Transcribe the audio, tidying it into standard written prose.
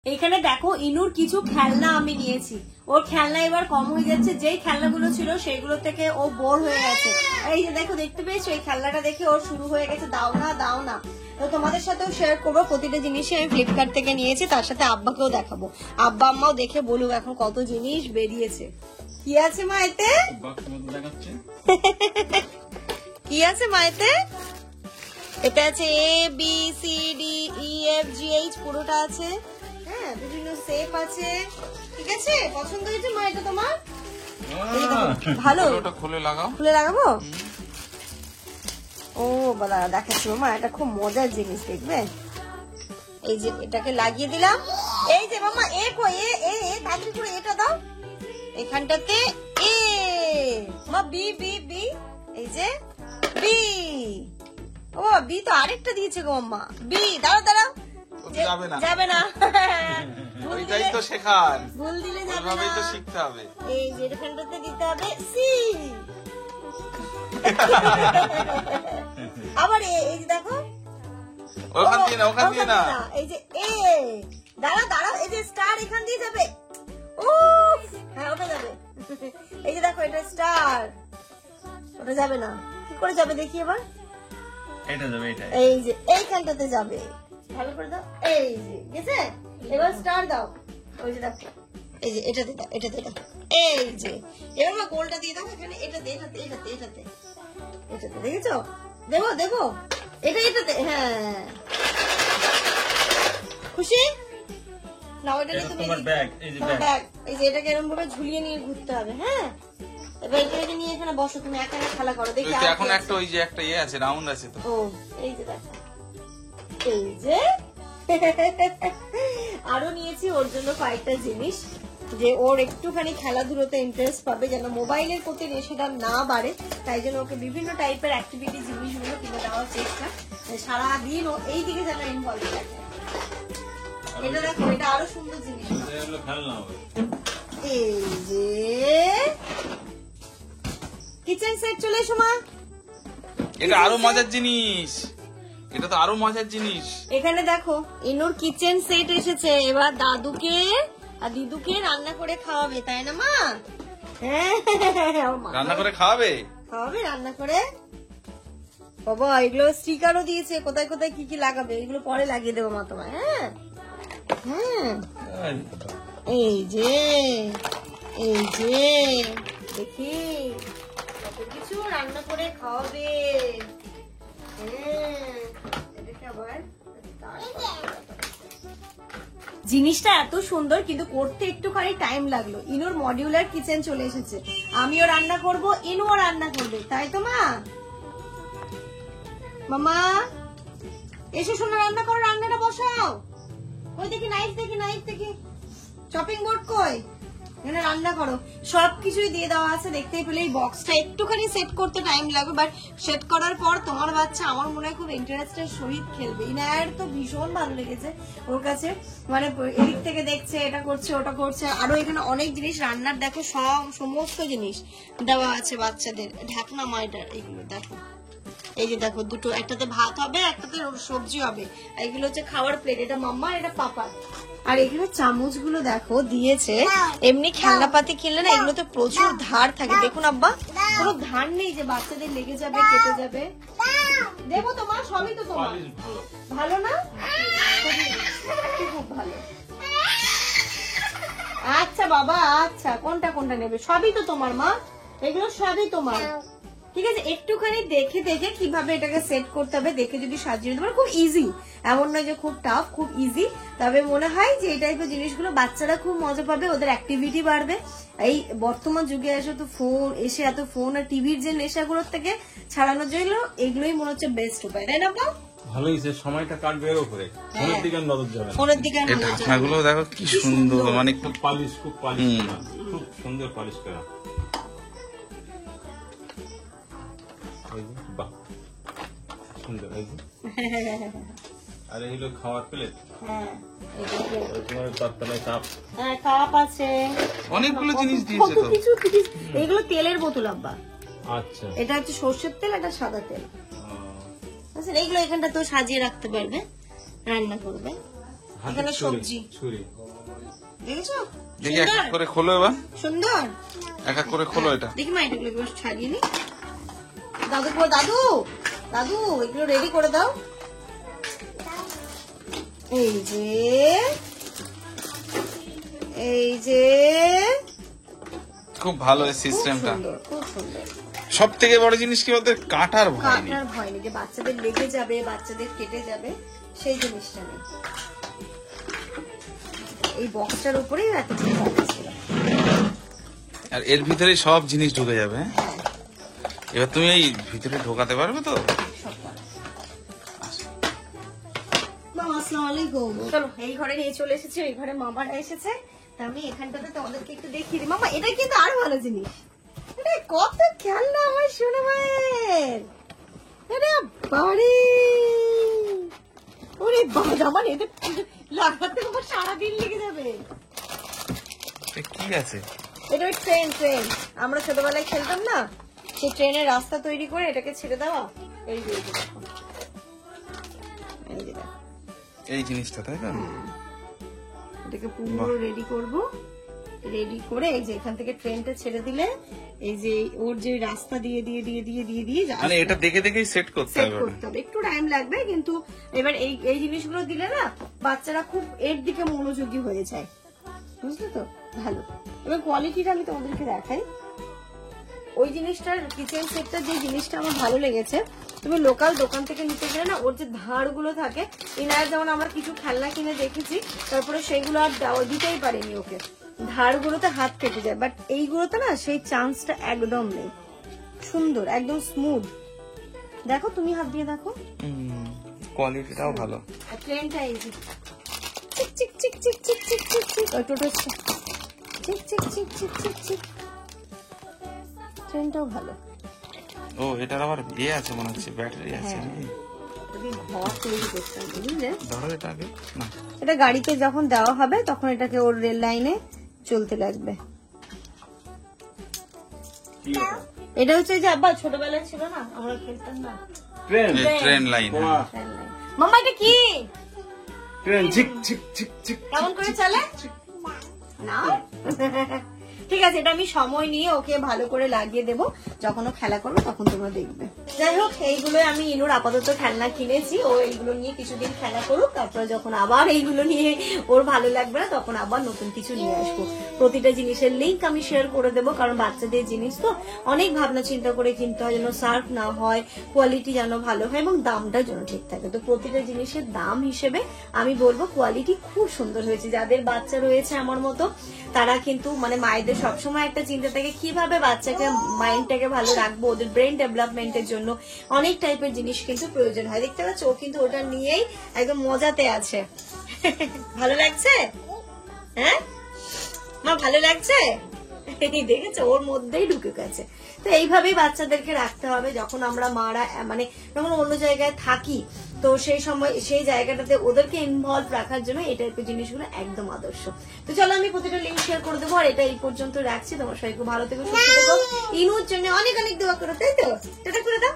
এখানে দেখো ইনুর কিছু খেলনা আমি নিয়েছি, ওর খেলনা এবার কম হয়ে যাচ্ছে, যেই খেলনাগুলো ছিল সেগুলো থেকে ও বোর হয়ে গেছে। এই যে দেখো, দেখতে পেয়েছো এই খেলনাটা দেখে ওর শুরু হয়ে গেছে দাও না দাও না। তো তোমাদের সাথেও শেয়ার করবো, প্রতিটা জিনিসই আমি ফ্লিপকার্ট থেকে নিয়েছি, তার সাথে আব্বাকেও দেখাবো, আব্বা আম্মাও দেখে বলুক এখন কত জিনিস বেরিয়েছে। কি আছে মা এতে? কি আছে মা এতে? এটা আছে ABCDEFGH পুরোটা আছে, হ্যাঁ বিভিন্ন শেপ আছে, ঠিক আছে? পছন্দ হয়েছে মা এটা তোমার? ভালো, খুলে লাগাও, খুলে লাগাবো। ও বলা দেখাচ্ছি মা, এটা খুব মজার জিনিস, দেখবে? এই যে এটাকে লাগিয়ে দিলাম, এই যে মামা এ কো এ এ তাড়াতাড়ি করে এটা দাও এখানটাতে, এ মা বি বি বি, এই যে বি, ও বি তো আরেকটা দিয়েছে গো মাম্মা, বি দাঁড়াও দাঁড়াও, যাবে না ওইটাই তো শেখার, ভুল দিলে যাবে ওইভাবেই না, তো শিখতে হবে। এই যে এখানটাতে দিতে হবে সি, আবার এই যে দেখো ওখান দিয়ে না, ওখান দিয়ে না, এই যে এ, দাঁড়াও দাঁড়াও, এই যে স্টার এখান দিয়ে যাবে, ও হ্যাঁ ওটা যাবে, এই যে দেখো এটা স্টার, ওটা যাবে না, কি করে যাবে দেখি এবার, এটা যাবে, এটা এই যে এইখানটাতে যাবে, ভালো করে দাও, এই যে গেছে, এবার স্টার দাও, ওই যে দেখো এই যে এটাতে দাও, এটাতে দাও, এই যে এবার মা গোলটা দিয়ে দাও এখানে, এটাতে এটাতে এটাতে এটাতে এটাতে, দেখেছো? দেবো দেবো, এটা এটাতে, হ্যাঁ খুশি না? ওইটা তোমার ব্যাগ, এই যে ব্যাগ, এই যে এটাকে এরকম ভাবে ঝুলিয়ে নিয়ে ঘুরতে হবে, হ্যাঁ এবার এটাকে নিয়ে এখানে বসো, তুমি একা একা খেলা করো, দেখি এখন একটা ওই যে একটা ইয়ে আছে, রাউন্ড আছে তো, ও এই যে দেখো, এই যে আরো নিয়েছি ওর জন্য কয়েকটা জিনিস, যে ওর একটুখানি খেলাধুলোতে ইন্টারেস্ট পাবে, যেন মোবাইলের প্রতি নেশাটা না বাড়ে, তাই জন্য ওকে বিভিন্ন টাইপের অ্যাক্টিভিটি জিনিসগুলো কিনে দেওয়ার চেষ্টা, সারাদিন ও এই দিকে যেন ইনভলভ থাকে। এটা দেখো, এটা আরো সুন্দর জিনিস, এই যে কিচেন সেট চলে এসো মা, এটা আরো মজার জিনিস, এটা তো আরো মজার জিনিস। এখানে দেখো ইনুর কিচেন সেট এসেছে, এবার দাদুকে আর দিদুকে রান্না করে খাওয়াবে, তাই না মা? হ্যাঁ রান্না করে খাওয়াবে, খাওয়াবে রান্না করে। বাবা এগুলো স্টিকারও দিয়েছে, কোথায় কোথায় কি কি লাগাবে এগুলো পরে লাগিয়ে দেবো মা তোমায়, হ্যাঁ হ্যাঁ এই যে এই যে দেখি কত কিছু রান্না করে খাওয়াবে, জিনিসটা এত সুন্দর কিন্তু করতে একটুখানি টাইম লাগলো। ইনুর মডিউলার কিচেন চলে এসেছে, আমিও রান্না করব, ইনুও রান্না করবে, তাই তো মা? মামা এসে শোনো, রান্না করো, রান্নাটা বসাও, ওই দেখি নাইফ, দেখি নাইফ, দেখি চপিং বোর্ড কই, এখানে রান্না করো, সবকিছুই দিয়ে দেওয়া আছে, দেখতেই পেলে। এই বক্সটা একটুখানি সেট করতে টাইম লাগবে, বাট সেট করার পর তোমার বাচ্চা আমার মনে হয় খুব ইন্টারেস্টের সহিত খেলবে। ইনায়ার তো ভীষণ ভালো লেগেছে ওর কাছে, মানে এদিক থেকে দেখছে, এটা করছে ওটা করছে, আরো এখানে অনেক জিনিস রান্নার দেখো সমস্ত জিনিস দেওয়া আছে বাচ্চাদের, ঢাকনা মাইটার এগুলো দেখো, এই যে দেখো দুটো, একটাতে ভাত হবে একটাতে সবজি হবে, এগুলো হচ্ছে খাওয়ার প্লেট, এটা মাম্মা এটা পাপা। আর এখানে চামচ গুলো দেখো দিয়েছে, এমনি খেলনাপাতি কিনলে না এগুলোতে প্রচুর ধার থাকে, দেখুন আব্বা কোনো ধার নেই যে বাচ্চাদের লেগে যাবে কেটে যাবে। দেবো তোমার, সবই তো তোমার, ভালো না? খুব ভালো, আচ্ছা বাবা আচ্ছা, কোনটা কোনটা নেবে, সবই তো তোমার মা, এগুলো সবই তোমার, ঠিক আছে? একটুখানি দেখে দেখে কিভাবে এটাকে সেট করতে হবে দেখে যদি সাজিয়ে দিতে পারো, খুব ইজি, এমন নয় যে খুব টাফ, খুব ইজি। তবে মনে হয় যে এই টাইপের জিনিসগুলো বাচ্চারা খুব মজা পাবে, ওদের অ্যাক্টিভিটি বাড়বে। এই বর্তমান যুগে এসে তো এত ফোন আর টিভির যে নেশাগুলোর থেকে ছাড়ানোর জন্য এগুলোই মনে হচ্ছে বেস্ট উপায়, তাই না? ভালোই যে সময়টা কাটবে এর উপরে, ফোনের দিকে নজর যাবে না, ফোনের দিকে এই ঢাকনাগুলো দেখো কি সুন্দর, মানে খুব পালিশ খুব সুন্দর পালিশ করা, বাহ সুন্দর। এই যে আর এগুলো খাওয়ার প্লেট, কাপ আছে, অনেকগুলো জিনিস দিয়েছে তো, কিছু এগুলো তেলের বোতল আব্বা, আচ্ছা এটা হচ্ছে সর্ষের তেল, এটা সাদা তেল, এগুলো এখানটা তো সাজিয়ে রাখতে পারবে, রান্না করবে। এখানে ছুরি, সবজি ছুরি। দেখেছো দেখি এক এক সুন্দর? করে খোলো এবার, সুন্দর এক এক করে খোলো এটা। দেখি মা এটাগুলো একটু ছাড়িয়ে নি। দাদু দাদু দাদু এগুলো রেডি করে দাও। এই যে এই যে খুব ভালো এই খুব সিস্টেমটা। সুন্দর খুব সুন্দর। সব থেকে বড় জিনিস কি ওদের কাঁটার ভয় নেই। কাটার ভয় নেই যে বাচ্চাদের লেগে যাবে, বাচ্চাদের কেটে যাবে, সেই জিনিসটা নেই। এই বক্সটার উপরেই এত কিছু ছিল। আর এর ভিতরে সব জিনিস ঢুকে যাবে, হ্যাঁ? এবার তুমি এই ভিতরে ঢোকাতে পারবে তো? সব পারা। মামা, আসসালামু আলাইকুম। চলো এই ঘরে নিয়ে চলে এসেছি, এই ঘরে মামারা এসেছে। তা আমি এখানটাতে তোমাদেরকে একটু দেখিয়ে দিই। মামা এটা কিন্তু আরো ভালো জিনিস, এটা কত খেলনা আমার শোনো ভাইয়ের। এটা বাড়ি, ওরে বাবা, আমার এটা লাগাতে আমার সারাদিন লেগে যাবে। এ কি আছে? এটা ওই ট্রেন আমরা ছোটবেলায় খেলতাম না, সেই ট্রেনের রাস্তা তৈরি করে এটাকে ছেড়ে দেওয়া। এই যে দেখো, এই যে দেখো, এই জিনিসটা, তাই তো? এটাকে পুরো রেডি করব। রেডি করে এই যে এখান থেকে ট্রেনটা ছেড়ে দিলে এই যে ওর যে রাস্তা দিয়ে দিয়ে দিয়ে দিয়ে দিয়ে দিয়ে মানে এটা দেখে দেখেই সেট করতে সেট হবে। করতে হবে, একটু টাইম লাগবে, কিন্তু এবার এই এই জিনিসগুলো দিলে না বাচ্চারা খুব এর দিকে মনোযোগী হয়ে যায়, বুঝলে তো? ভালো। এবার কোয়ালিটিটা আমি তোমাদেরকে দেখাই। ওই জিনিসটার কিচেন সেটটা যে জিনিসটা আমার ভালো লেগেছে, তুমি লোকাল দোকান থেকে নিতে গেলে না ওর যে ধার গুলো থাকে, ইনার যেমন আমার কিছু খেলনা কিনে দেখেছি, তারপরে সেইগুলো আর দিতেই পারেনি ওকে, ধার গুলোতে হাত কেটে যায়। বাট এইগুলোতে না সেই চান্সটা একদম নেই, সুন্দর একদম স্মুথ। দেখো তুমি হাত দিয়ে দেখো, কোয়ালিটিটাও ভালো। ট্রেনটা এই যে চিক চিক চিক চিক চিক চিক চিক চিক, ওই টোটো চিক চিক চিক চিক চিক চিক চিক, ট্রেনটাও ভালো। ও এটার আবার ইয়ে আছে মনে হচ্ছে, ব্যাটারি আছে। হ্যাঁ। ঘর তৈরি করতাম, বুঝলে? ধরো এটা আগে না, এটা গাড়িতে যখন দেওয়া হবে তখন এটাকে ওর রেল লাইনে চলতে লাগবে। কি এটা? এটা হচ্ছে যে আব্বা ছোটবেলায় ছিল না, আমরা খেলতাম না, ট্রেন, ট্রেন লাইন। বাহ, ট্রেন লাইন। মাম্মা এটা কি? ট্রেন ঝিক ঝিক ঝিক ঝিক। কেমন করে চলে না? ঠিক আছে, এটা আমি সময় নিয়ে ওকে ভালো করে লাগিয়ে দেবো, যখন ও খেলা করবে তখন তোমরা দেখবে। যাই হোক, এইগুলো আমি ইনুর আপাতত খেলনা কিনেছি, ও এইগুলো নিয়ে কিছুদিন খেলা করুক, তারপরে যখন আবার এইগুলো নিয়ে ওর ভালো লাগবে না তখন আবার নতুন কিছু নিয়ে আসবো। প্রতিটা জিনিসের লিঙ্ক আমি শেয়ার করে দেবো, কারণ বাচ্চাদের জিনিস তো অনেক ভাবনা চিন্তা করে কিনতে হয়, যেন সার্ফ না হয়, কোয়ালিটি যেন ভালো হয় এবং দামটা যেন ঠিক থাকে। তো প্রতিটা জিনিসের দাম হিসেবে আমি বলবো কোয়ালিটি খুব সুন্দর হয়েছে। যাদের বাচ্চা রয়েছে আমার মতো, তারা কিন্তু মানে মায়েদের সবসময় একটা চিন্তা থাকে কিভাবে বাচ্চাকে মাইন্ডটাকে ভালো রাখবো, ওদের ব্রেন ডেভেলপমেন্টের জন্য অনেক টাইপের জিনিস কিন্তু প্রয়োজন হয়। দেখতে পাচ্ছ, ও কিন্তু ওটা নিয়েই একদম মজাতে আছে। ভালো লাগছে? হ্যাঁ মা, ভালো লাগছে? দেখেছো, ওর মধ্যেই ঢুকে গেছে। তো এইভাবেই বাচ্চাদেরকে রাখতে হবে। যখন আমরা মারা মানে যখন অন্য জায়গায় থাকি, তো সেই সময় সেই জায়গাটাতে ওদেরকে ইনভলভ রাখার জন্য এই টাইপের জিনিসগুলো একদম আদর্শ। তো চলো আমি প্রতিটা লিঙ্ক শেয়ার করে দেবো, আর এটা এই পর্যন্ত রাখছি। তোমার সবাই খুব ভালো থেকো, সুস্থ থেকো, ইনুর জন্য অনেক অনেক দোয়া করো, তাই তো? টাটা করে দাও।